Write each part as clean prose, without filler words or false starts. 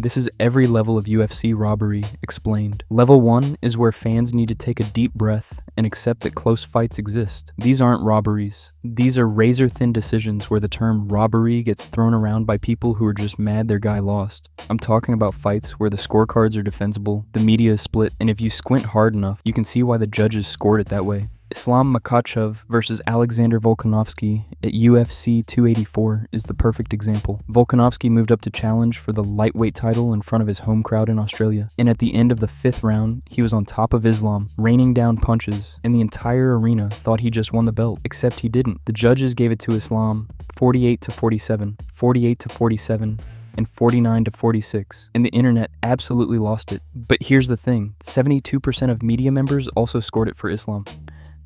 This is every level of UFC robbery explained. Level 1 is where fans need to take a deep breath and accept that close fights exist. These aren't robberies. These are razor-thin decisions where the term robbery gets thrown around by people who are just mad their guy lost. I'm talking about fights where the scorecards are defensible, the media is split, and if you squint hard enough, you can see why the judges scored it that way. Islam Makhachev versus Alexander Volkanovski at UFC 284 is the perfect example. Volkanovski moved up to challenge for the lightweight title in front of his home crowd in Australia, and at the end of the 5th round, he was on top of Islam, raining down punches, and the entire arena thought he just won the belt, except he didn't. The judges gave it to Islam 48-47, 48-47, and 49-46, and the internet absolutely lost it. But here's the thing, 72% of media members also scored it for Islam.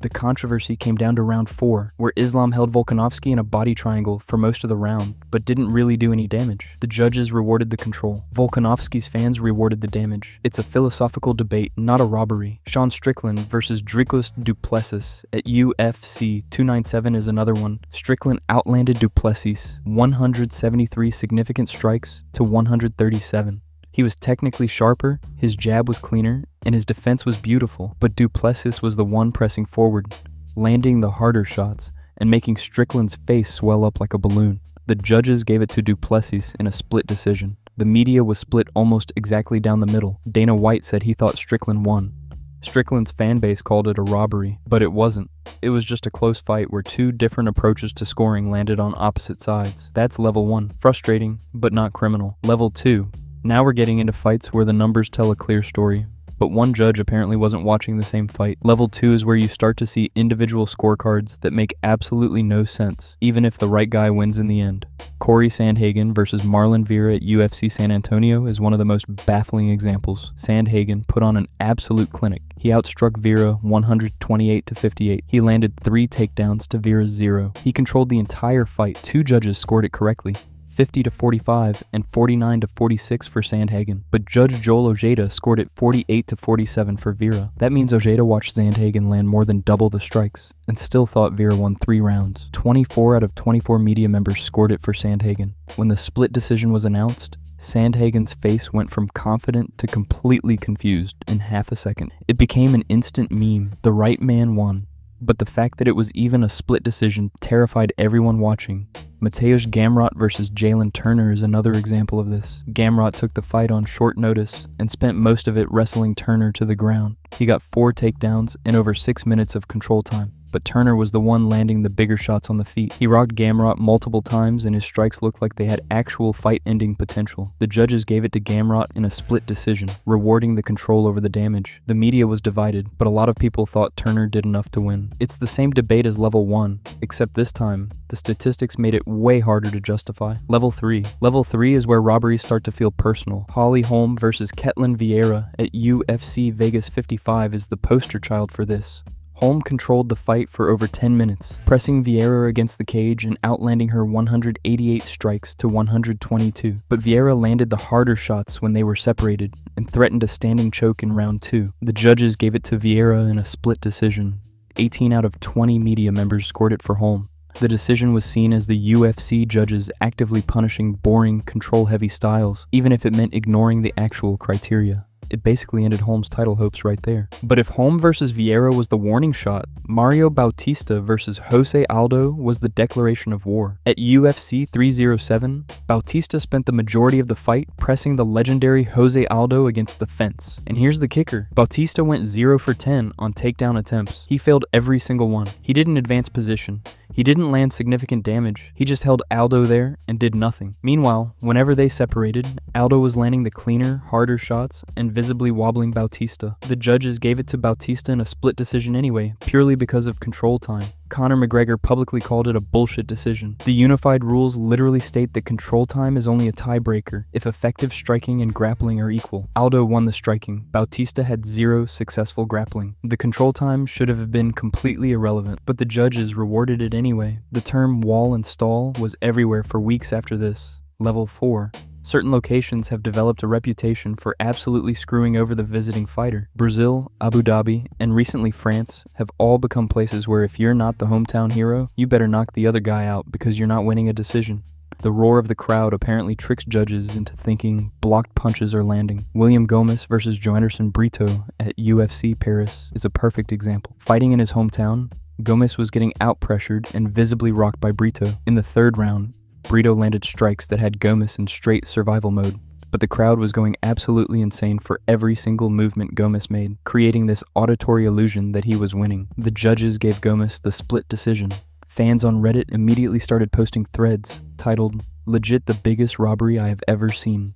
The controversy came down to round 4, where Islam held Volkanovski in a body triangle for most of the round, but didn't really do any damage. The judges rewarded the control. Volkanovski's fans rewarded the damage. It's a philosophical debate, not a robbery. Sean Strickland versus Dricus du Plessis at UFC 297 is another one. Strickland outlanded du Plessis 173 significant strikes to 137. He was technically sharper, his jab was cleaner, and his defense was beautiful, but du Plessis was the one pressing forward, landing the harder shots, and making Strickland's face swell up like a balloon. The judges gave it to du Plessis in a split decision. The media was split almost exactly down the middle. Dana White said he thought Strickland won. Strickland's fanbase called it a robbery, but it wasn't. It was just a close fight where two different approaches to scoring landed on opposite sides. That's level 1. Frustrating, but not criminal. Level 2. Now we're getting into fights where the numbers tell a clear story, but one judge apparently wasn't watching the same fight. Level 2 is where you start to see individual scorecards that make absolutely no sense, even if the right guy wins in the end. Corey Sandhagen versus Marlon Vera at UFC San Antonio is one of the most baffling examples. Sandhagen put on an absolute clinic. He outstruck Vera 128-58. He landed 3 takedowns to Vera's 0. He controlled the entire fight. 2 judges scored it correctly. 50-45 and 49-46 for Sandhagen, but Judge Joel Ojeda scored it 48-47 for Vera. That means Ojeda watched Sandhagen land more than double the strikes, and still thought Vera won 3 rounds. 24 out of 24 media members scored it for Sandhagen. When the split decision was announced, Sandhagen's face went from confident to completely confused in half a second. It became an instant meme. The right man won. But the fact that it was even a split decision terrified everyone watching. Mateusz Gamrot versus Jalen Turner is another example of this. Gamrot took the fight on short notice and spent most of it wrestling Turner to the ground. He got 4 takedowns and over 6 minutes of control time, but Turner was the one landing the bigger shots on the feet. He rocked Gamrot multiple times and his strikes looked like they had actual fight-ending potential. The judges gave it to Gamrot in a split decision, rewarding the control over the damage. The media was divided, but a lot of people thought Turner did enough to win. It's the same debate as level 1, except this time, the statistics made it way harder to justify. Level 3. Level 3 is where robberies start to feel personal. Holly Holm versus Ketlin Vieira at UFC Vegas 55 is the poster child for this. Holm controlled the fight for over 10 minutes, pressing Vieira against the cage and outlanding her 188 strikes to 122. But Vieira landed the harder shots when they were separated and threatened a standing choke in round 2. The judges gave it to Vieira in a split decision. 18 out of 20 media members scored it for Holm. The decision was seen as the UFC judges actively punishing boring, control-heavy styles, even if it meant ignoring the actual criteria. It basically ended Holm's title hopes right there. But if Holm versus Vieira was the warning shot, Mario Bautista versus Jose Aldo was the declaration of war. At UFC 307, Bautista spent the majority of the fight pressing the legendary Jose Aldo against the fence. And here's the kicker. Bautista went 0 for 10 on takedown attempts. He failed every single one. He didn't advance position. He didn't land significant damage. He just held Aldo there and did nothing. Meanwhile, whenever they separated, Aldo was landing the cleaner, harder shots and visibly wobbling Bautista. The judges gave it to Bautista in a split decision anyway, purely because of control time. Conor McGregor publicly called it a bullshit decision. The unified rules literally state that control time is only a tiebreaker if effective striking and grappling are equal. Aldo won the striking. Bautista had 0 successful grappling. The control time should have been completely irrelevant, but the judges rewarded it anyway. The term wall and stall was everywhere for weeks after this. Level 4. Certain locations have developed a reputation for absolutely screwing over the visiting fighter. Brazil, Abu Dhabi, and recently France have all become places where if you're not the hometown hero, you better knock the other guy out because you're not winning a decision. The roar of the crowd apparently tricks judges into thinking blocked punches are landing. William Gomis versus Joanderson Brito at UFC Paris is a perfect example. Fighting in his hometown, Gomis was getting out-pressured and visibly rocked by Brito. In the third round, Brito landed strikes that had Gomis in straight survival mode, but the crowd was going absolutely insane for every single movement Gomis made, creating this auditory illusion that he was winning. The judges gave Gomis the split decision. Fans on Reddit immediately started posting threads titled, "Legit the biggest robbery I have ever seen."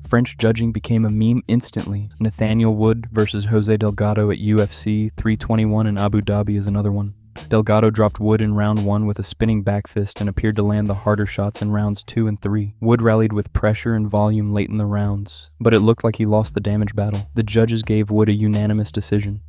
French judging became a meme instantly. Nathaniel Wood versus Jose Delgado at UFC 321 in Abu Dhabi is another one. Delgado dropped Wood in round 1 with a spinning back fist and appeared to land the harder shots in rounds 2 and 3. Wood rallied with pressure and volume late in the rounds, but it looked like he lost the damage battle. The judges gave Wood a unanimous decision.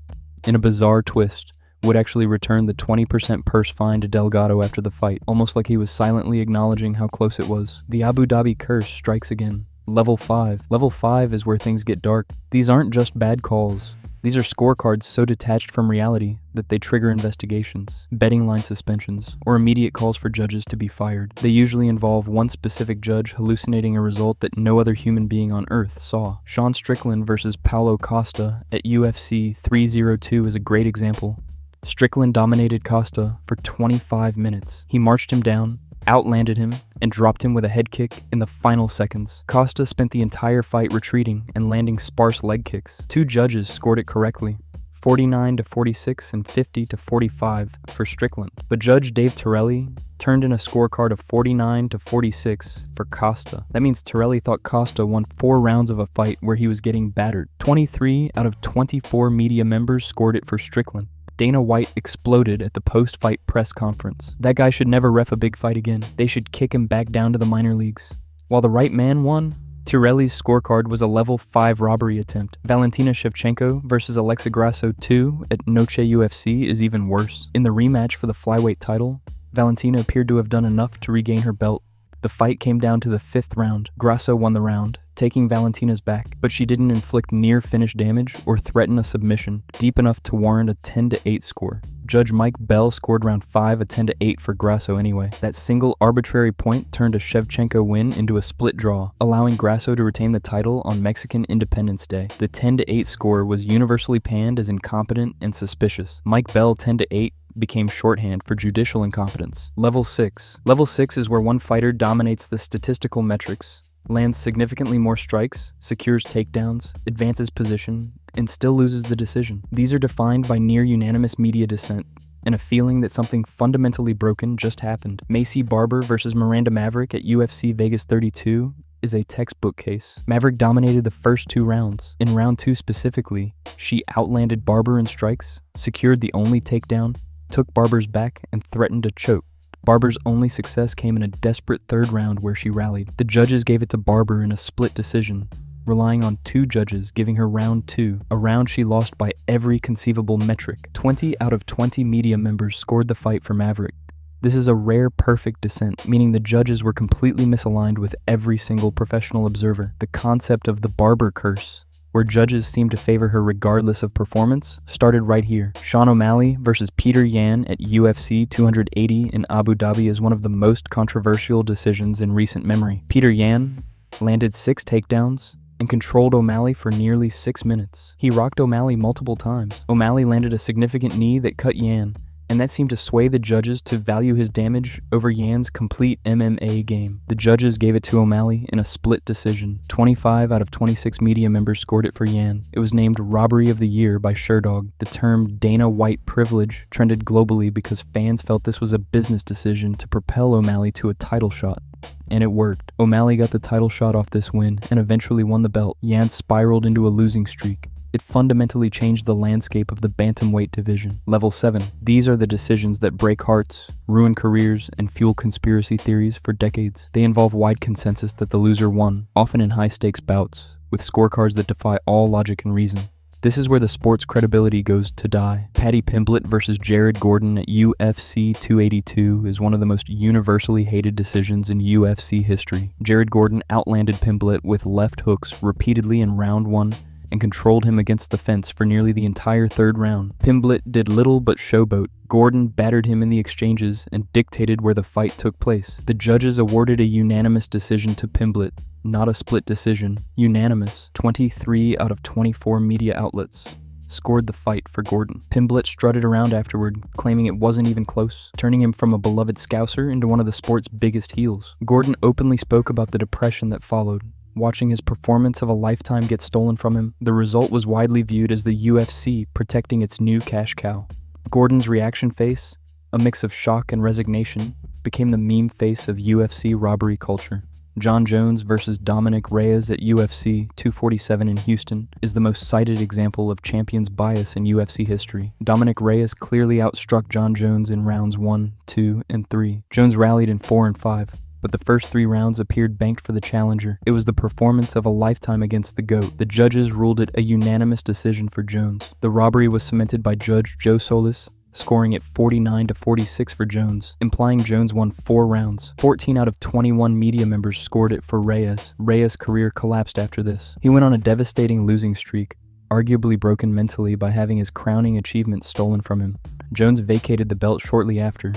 In a bizarre twist, Wood actually returned the 20% purse fine to Delgado after the fight, almost like he was silently acknowledging how close it was. The Abu Dhabi curse strikes again. Level 5. Level 5 is where things get dark. These aren't just bad calls. These are scorecards so detached from reality that they trigger investigations, betting line suspensions, or immediate calls for judges to be fired. They usually involve one specific judge hallucinating a result that no other human being on Earth saw. Sean Strickland versus Paulo Costa at UFC 302 is a great example. Strickland dominated Costa for 25 minutes. He marched him down, outlanded him, and dropped him with a head kick in the final seconds. Costa spent the entire fight retreating and landing sparse leg kicks. Two judges scored it correctly, 49-46 and 50-45 for Strickland. But Judge Dave Torelli turned in a scorecard of 49-46 for Costa. That means Torelli thought Costa won 4 rounds of a fight where he was getting battered. 23 out of 24 media members scored it for Strickland. Dana White exploded at the post-fight press conference. That guy should never ref a big fight again. They should kick him back down to the minor leagues. While the right man won, Torelli's scorecard was a level 5 robbery attempt. Valentina Shevchenko versus Alexa Grasso 2 at Noche UFC is even worse. In the rematch for the flyweight title, Valentina appeared to have done enough to regain her belt. The fight came down to the 5th round. Grasso won the round, taking Valentina's back, but she didn't inflict near-finish damage or threaten a submission deep enough to warrant a 10-8 score. Judge Mike Bell scored round 5 a 10-8 for Grasso anyway. That single arbitrary point turned a Shevchenko win into a split draw, allowing Grasso to retain the title on Mexican Independence Day. The 10-8 score was universally panned as incompetent and suspicious. Mike Bell 10-8 became shorthand for judicial incompetence. Level 6. Level 6 is where one fighter dominates the statistical metrics, lands significantly more strikes, secures takedowns, advances position, and still loses the decision. These are defined by near unanimous media dissent and a feeling that something fundamentally broken just happened. Macy Barber versus Miranda Maverick at UFC Vegas 32 is a textbook case. Maverick dominated the first 2 rounds. In round 2 specifically, she outlanded Barber in strikes, secured the only takedown, took Barber's back, and threatened to choke. Barber's only success came in a desperate 3rd round where she rallied. The judges gave it to Barber in a split decision, relying on 2 judges giving her round 2, a round she lost by every conceivable metric. 20 out of 20 media members scored the fight for Maverick. This is a rare perfect dissent, meaning the judges were completely misaligned with every single professional observer. The concept of the Barber curse, where judges seem to favor her regardless of performance, started right here. Sean O'Malley versus Peter Yan at UFC 280 in Abu Dhabi is one of the most controversial decisions in recent memory. Peter Yan landed 6 takedowns and controlled O'Malley for nearly 6 minutes. He rocked O'Malley multiple times. O'Malley landed a significant knee that cut Yan, and that seemed to sway the judges to value his damage over Yan's complete MMA game. The judges gave it to O'Malley in a split decision. 25 out of 26 media members scored it for Yan. It was named Robbery of the Year by Sherdog. The term Dana White privilege trended globally because fans felt this was a business decision to propel O'Malley to a title shot. And it worked. O'Malley got the title shot off this win and eventually won the belt. Yan spiraled into a losing streak. It fundamentally changed the landscape of the bantamweight division. Level 7. These are the decisions that break hearts, ruin careers, and fuel conspiracy theories for decades. They involve wide consensus that the loser won, often in high-stakes bouts, with scorecards that defy all logic and reason. This is where the sport's credibility goes to die. Paddy Pimblett versus Jared Gordon at UFC 282 is one of the most universally hated decisions in UFC history. Jared Gordon outlanded Pimblett with left hooks repeatedly in round 1 and controlled him against the fence for nearly the entire third round. Pimblett did little but showboat. Gordon battered him in the exchanges and dictated where the fight took place. The judges awarded a unanimous decision to Pimblett, not a split decision. Unanimous. 23 out of 24 media outlets scored the fight for Gordon. Pimblett strutted around afterward, claiming it wasn't even close, turning him from a beloved Scouser into one of the sport's biggest heels. Gordon openly spoke about the depression that followed, watching his performance of a lifetime get stolen from him. The result was widely viewed as the UFC protecting its new cash cow. Gordon's reaction face, a mix of shock and resignation, became the meme face of UFC robbery culture. John Jones versus Dominic Reyes at UFC 247 in Houston is the most cited example of champions bias in UFC history. Dominic Reyes clearly outstruck John Jones in rounds 1, 2, and 3. Jones rallied in 4 and 5, but the first 3 rounds appeared banked for the challenger. It was the performance of a lifetime against the GOAT. The judges ruled it a unanimous decision for Jones. The robbery was cemented by Judge Joe Solis, scoring it 49-46 for Jones, implying Jones won 4 rounds. 14 out of 21 media members scored it for Reyes. Reyes' career collapsed after this. He went on a devastating losing streak, arguably broken mentally by having his crowning achievement stolen from him. Jones vacated the belt shortly after.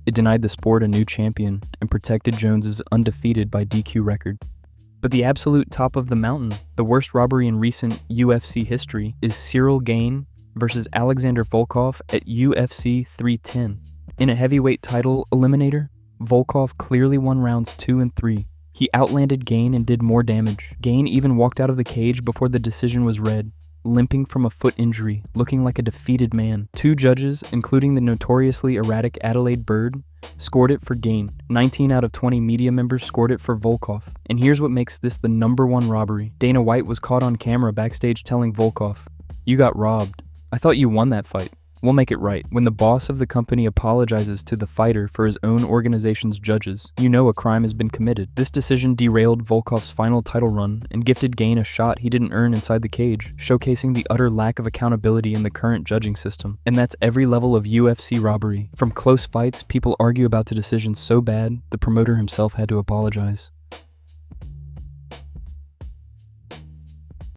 It denied the sport a new champion and protected Jones's undefeated by DQ record. But the absolute top of the mountain, the worst robbery in recent UFC history, is Cyril Gane versus Alexander Volkov at UFC 310. In a heavyweight title eliminator, Volkov clearly won rounds 2 and 3. He outlanded Gane and did more damage. Gane even walked out of the cage before the decision was read, limping from a foot injury, looking like a defeated man. 2 judges, including the notoriously erratic Adelaide Bird, scored it for Gane. 19 out of 20 media members scored it for Volkov. And here's what makes this the #1 robbery. Dana White was caught on camera backstage telling Volkov, "You got robbed. I thought you won that fight. We'll make it right." When the boss of the company apologizes to the fighter for his own organization's judges, you know a crime has been committed. This decision derailed Volkov's final title run and gifted Gane a shot he didn't earn inside the cage, showcasing the utter lack of accountability in the current judging system. And that's every level of UFC robbery. From close fights people argue about the decision so bad, the promoter himself had to apologize.